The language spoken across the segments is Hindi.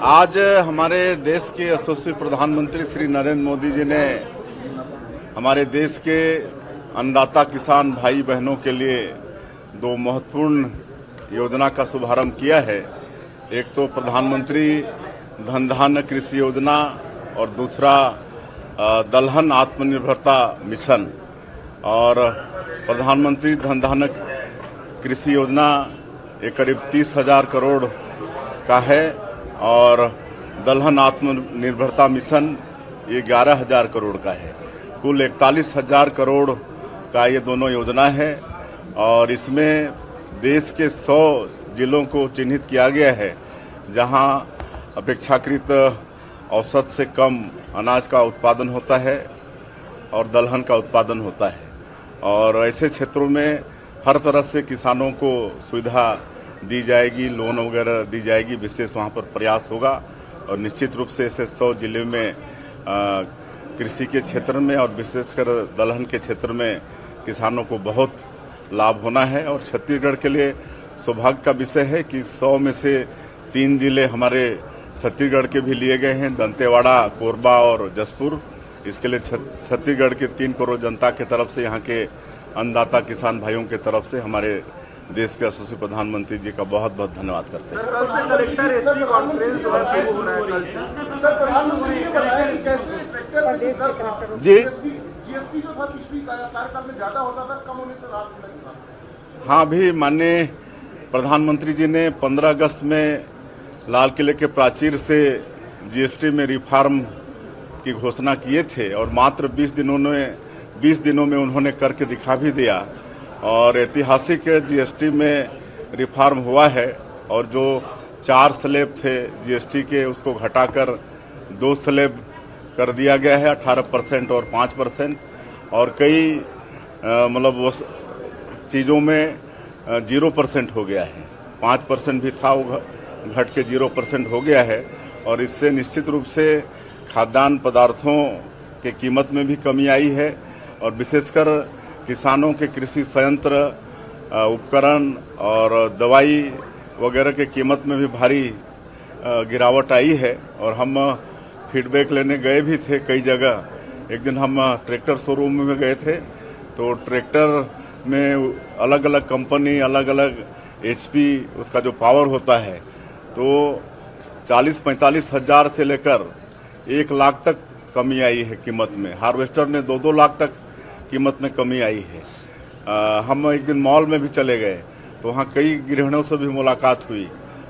आज हमारे देश के यशस्वी प्रधानमंत्री श्री नरेंद्र मोदी जी ने हमारे देश के अन्नदाता किसान भाई बहनों के लिए दो महत्वपूर्ण योजना का शुभारंभ किया है। एक तो प्रधानमंत्री धन धान्य कृषि योजना और दूसरा दलहन आत्मनिर्भरता मिशन। और प्रधानमंत्री धन धान्य कृषि योजना ये करीब 30,000 करोड़ का है और दलहन आत्मनिर्भरता मिशन ये 11,000 करोड़ का है। कुल 41,000 करोड़ का ये दोनों योजना है और इसमें देश के 100 जिलों को चिन्हित किया गया है जहां अपेक्षाकृत औसत से कम अनाज का उत्पादन होता है और दलहन का उत्पादन होता है। और ऐसे क्षेत्रों में हर तरह से किसानों को सुविधा दी जाएगी, लोन वगैरह दी जाएगी, विशेष वहाँ पर प्रयास होगा। और निश्चित रूप से ऐसे 100 जिले में कृषि के क्षेत्र में और विशेषकर दलहन के क्षेत्र में किसानों को बहुत लाभ होना है। और छत्तीसगढ़ के लिए सौभाग्य का विषय है कि 100 में से 3 जिले हमारे छत्तीसगढ़ के भी लिए गए हैं, दंतेवाड़ा, कोरबा और जसपुर। इसके लिए छत्तीसगढ़ के 3 करोड़ जनता के तरफ से, यहाँ के अन्नदाता किसान भाइयों के तरफ से हमारे देश के यशस्वी प्रधानमंत्री जी का बहुत बहुत धन्यवाद करते हैं। जी हाँ, अभी माननीय प्रधानमंत्री जी ने 15 अगस्त में लाल किले के प्राचीर से जीएसटी में रिफॉर्म की घोषणा किए थे और मात्र 20 दिनों में उन्होंने करके दिखा भी दिया। और ऐतिहासिक जीएसटी में रिफॉर्म हुआ है और जो 4 स्लैब थे जीएसटी के उसको घटाकर 2 स्लैब कर दिया गया है, 18% और 5%। और कई मतलब वो चीज़ों में 0% हो गया है, 5% भी था वो घट के 0% हो गया है। और इससे निश्चित रूप से खाद्यान्न पदार्थों के कीमत में भी कमी आई है और विशेषकर किसानों के कृषि संयंत्र, उपकरण और दवाई वगैरह के कीमत में भी भारी गिरावट आई है। और हम फीडबैक लेने गए भी थे कई जगह। एक दिन हम ट्रैक्टर शोरूम में गए थे तो ट्रैक्टर में अलग अलग कंपनी, अलग अलग HP उसका जो पावर होता है तो 40-45 हज़ार से लेकर 1 लाख तक कमी आई है कीमत में। हार्वेस्टर में 2-2 लाख तक कीमत में कमी आई है। हम एक दिन मॉल में भी चले गए तो वहाँ कई गृहिणियों से भी मुलाकात हुई,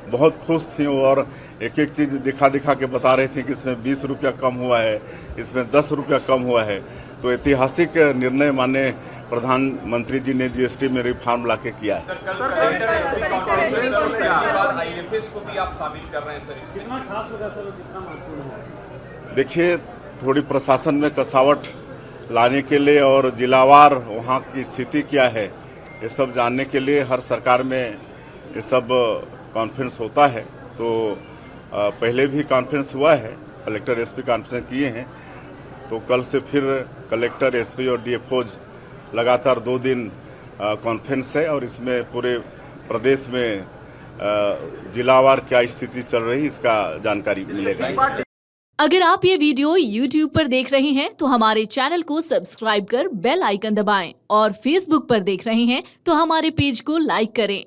बहुत खुश थी और एक एक चीज़ दिखा के बता रही थी कि इसमें 20 रुपया कम हुआ है, इसमें 10 रुपया कम हुआ है। तो ऐतिहासिक निर्णय माननीय प्रधानमंत्री जी ने जीएसटी में रिफॉर्म लाके किया है। देखिए, थोड़ी प्रशासन में कसावट लाने के लिए और जिलावार वहाँ की स्थिति क्या है ये सब जानने के लिए हर सरकार में ये सब कॉन्फ्रेंस होता है। तो पहले भी कॉन्फ्रेंस हुआ है, कलेक्टर SP कॉन्फ्रेंस किए हैं। तो कल से फिर कलेक्टर, SP और DFOज लगातार 2 दिन कॉन्फ्रेंस है और इसमें पूरे प्रदेश में जिलावार क्या स्थिति चल रही इसका जानकारी मिलेगा। अगर आप ये वीडियो YouTube पर देख रहे हैं तो हमारे चैनल को सब्सक्राइब कर बेल आइकन दबाएं और Facebook पर देख रहे हैं तो हमारे पेज को लाइक करें।